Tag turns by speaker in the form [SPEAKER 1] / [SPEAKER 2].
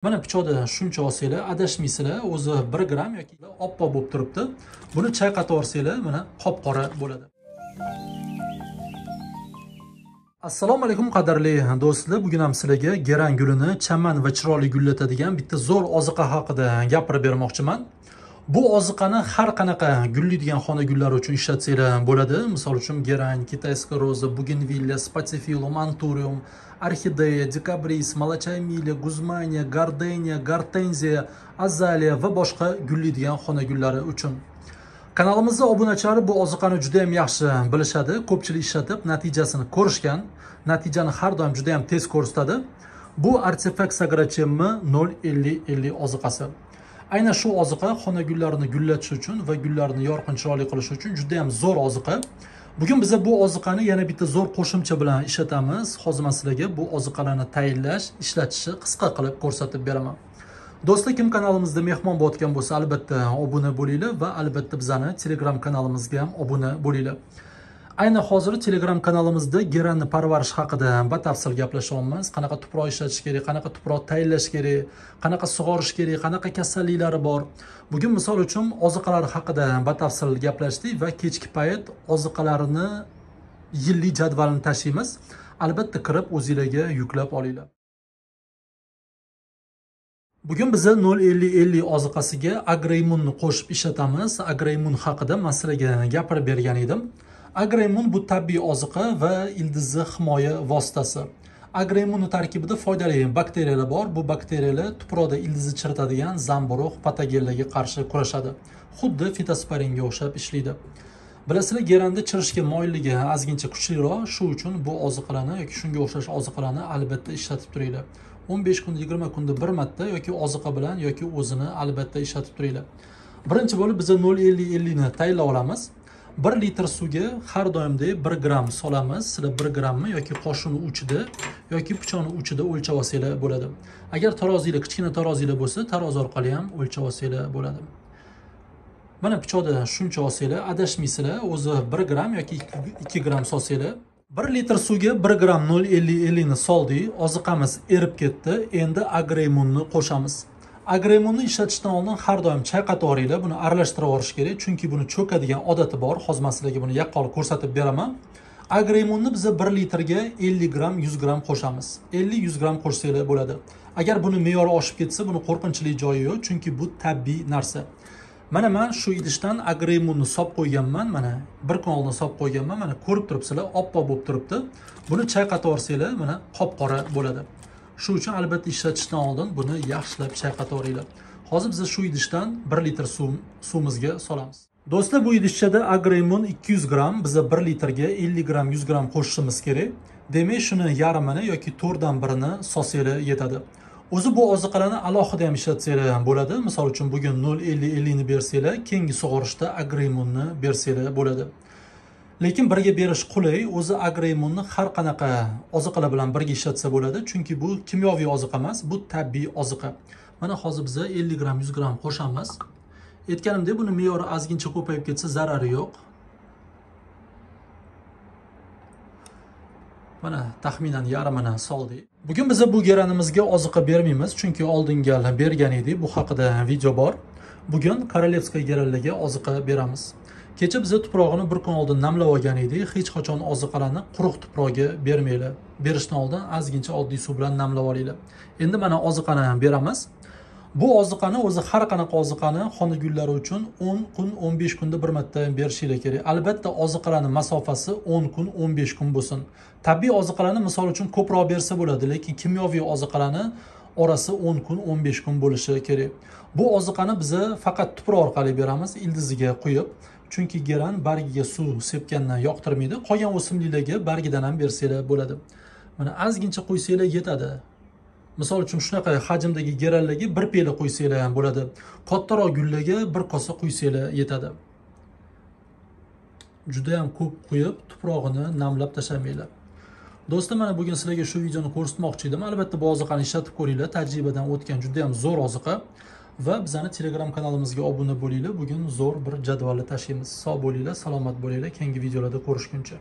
[SPEAKER 1] Mana pichoqda shuncha olsanglar, adashmaysizlar, o'zi 1 gram yoki oppoq bo'lib turibdi. Buni chayqatib olsanglar, mana qop-qora bo'ladi. Assalomu alaykum qadrli do'stlar. Bugun ham sizlarga geran gulini chaman va chiroyli gullatadigan bitta zo'r oziqa haqida gapirib bermoqchiman. Bu oziqani har qanaqa gullaydigan xona gullari uchun ishlatsanglar bo'ladi. Misol uchun geran, kitayskiy roza, bugenvilya, spatifilum, anturium, orxideya, dekabris, malachaymilia, guzmaniya, gardeniya, gortenziya, azaliya va boshqa gullaydigan xona gullari uchun. Kanalimizda obunachilari bu oziqani juda ham yaxshi bilishadi. Ko'pchilik ishlatib natijasini ko'rishgan. Natijani har doim juda ham tez ko'rsatadi. Bu Artifact Sagrachemmi 05050 oziqasi. Aynan shu oziqa xona gullarini gullatish uchun va gullarni yorqin chiroyli qilish uchun juda ham zo'r oziqa. Bugun biz bu oziqani yana bitta zo'r qo'shimcha bilan ishlatamiz. Hozir men sizlarga bu oziqalarni tayyorlash, ishlatishni qisqa qilib ko'rsatib beraman. Do'stlar, kim kanalimizda mehmon bo'layotgan bo'lsa, albatta obuna bo'linglar va albatta bizani Telegram kanalimizga ham obuna bo'linglar. Aynan hozir Telegram kanalimizda geranni parvarish haqida batafsil gaplashyapmiz. Qanaqa tuproq ishlatish kerak, qanaqa tuproq tayyorlash kerak, qanaqa sug'orish kerak, qanaqa kasalliklari bor. Bugun misol uchun oziqalar haqida batafsil gaplashdik va kechki payt oziqalarini yillik jadvalini tashlaymiz. Albatta kirib o'zingizlarga yuklab olinglar. Bugun biz 05050 oziqasiga agroimmunni qo'shib ishlatamiz. Agroimmun haqida men sizlarga gapirib bergan edim. Agroimmun bu tabiiy oziqa va ildizni himoya vositasi. Agroimmunni tarkibida foydali bakteriyalar bor. Bu bakteriyalar tuproqda ildizni chiritadigan zamburug' patogenlarga qarshi kurashadi. Xuddi fitosparinga o'xshab ishlaydi. Bilasizlar, geranda chirishga moyilligi ozgincha kuchliroq, shu uchun bu oziqalarni yoki shunga o'xshash oziqalarni albatta ishlatib turinglar. 15 kunda, 20 kunda bir marta yoki oziqa bilan yoki o'zini albatta ishlatib turinglar. Birinchi bo'lib biz 05050 ni tayyorlab olamiz. 1 litr suvga har doimdek 1 gram solamiz. Sizlar 1 grammi yoki qoshiqni uchida yoki pichoqni uchida o'lchab olsanglar bo'ladi. Agar taroziylar, kichkina taroziylar bo'lsa, tarozi orqali ham o'lchab olsanglar bo'ladi. Mana pichoqda shuncha olsanglar, adashmaysizlar, o'zi 1 gram yoki 2 gram solsanglar. 1 litr suvga 1 gram 05050 ni soldik. Oziqamiz erib ketdi. Endi agroimmunni qo'shamiz. Agroimmunni ishlatishdan oldin har doim chayqatib olinglar. Buni aralashtirib olish kerak, chunki buni cho'kadigan odati bor. Hozir men sizlarga buni yaqqol ko'rsatib beraman. Agroimmunni biz 1 litrga 50 gram, 100 gram qo'shamiz. 50-100 gram qo'shsanglar bo'ladi. Agar buni me'yori oshib ketsa, buni qo'rqinchli joyi yo'q, chunki bu tabiiy narsa. Mana men shu idishdan agroimmunni solib qo'yganman. Mana bir kun oldin solib qo'yganman. Mana ko'rib turibsizlar, oppoq bo'lib turibdi. Buni chayqatib olsanglar, mana qop-qora bo'ladi. Shu uchun albatta ishlatishdan oldin buni yaxshilab chayqatib olinglar. Hozir biz shu idishdan 1 litr suvimizga solamiz. Do'stlar, bu idishchada agroimmun 200 gram, biz 1 litrga 50 gram, 100 gram qo'shishimiz kerak. Demak, shuni yarmini yoki 4dan 1ni solsanglar yetadi. O'zi bu oziqalarni alohida ham ishlatsanglar ham bo'ladi. Misol uchun bugun 05050 ni bersanglar, keyingi sug'orishda agroimmunni bersanglar bo'ladi. Lekin birga berish qulay. O'zi agroimmunni har qanaqa oziqalar bilan birga ishlatsa bo'ladi, chunki bu kimyoviy oziqa emas, bu tabiiy oziqa. Mana hozir biz 50 gram, 100 gram qo'shamiz. Aytganimdek, buni me'yori ozgincha ko'payib ketsa zarari yo'q. Mana taxminan yarmini soldik. Bugun biz bu geranimizga oziqa bermaymiz, chunki oldinga bergan edik. Bu haqida video bor. Bugun Korolevskiy geranlarga oziqa beramiz. Kecha biz tuprog'ini bir kun oldin namlab olgan edik. Hech qachon oziqalarni quruq tuproqga bermanglar. Berishdan oldin ozgincha oddiy suv bilan namlab olinglar. Endi mana oziqani beramiz. Bu oziqani o'zi har qanaqa oziqani xona gullari uchun 10 kun, 15 kunda bir marta berishinglar kerak. Albatta oziqalarning masofasi 10 kun, 15 kun bo'lsin. Tabiiy oziqalarni misol uchun ko'proq bersa bo'ladi, lekin kimyoviy oziqalarni orasi 10 kun, 15 kun bo'lishi kerak. Bu oziqani biz faqat tuproq orqali beramiz, ildiziga quyib. Chunki geran bargiga suv sepgandan yoqtirmaydi. Qolgan o'simliklarga bargidan ham bersanglar bo'ladi. Mana ozgincha qo'ysanglar yetadi. Misol uchun shunaqa hajmdagi geranlarga bir pela qo'ysanglar ham bo'ladi. Kattaroq gullarga bir kosa qo'ysanglar yetadi. Juda ham ko'p qo'yib, tuprog'ini namlab tashlamanglar. Do'stlar, mana bugun sizlarga shu videoni ko'rsatmoqchi edim. Albatta bu oziqani ishlatib ko'ringlar. Tajribadan o'tgan juda ham zo'r oziqa. Va bizani Telegram kanalimizga obuna bo'linglar. Bugun zo'r bir jadvalni tashlaymiz. Sog' bo'linglar, salomat bo'linglar. Keyingi videolarda ko'rishguncha.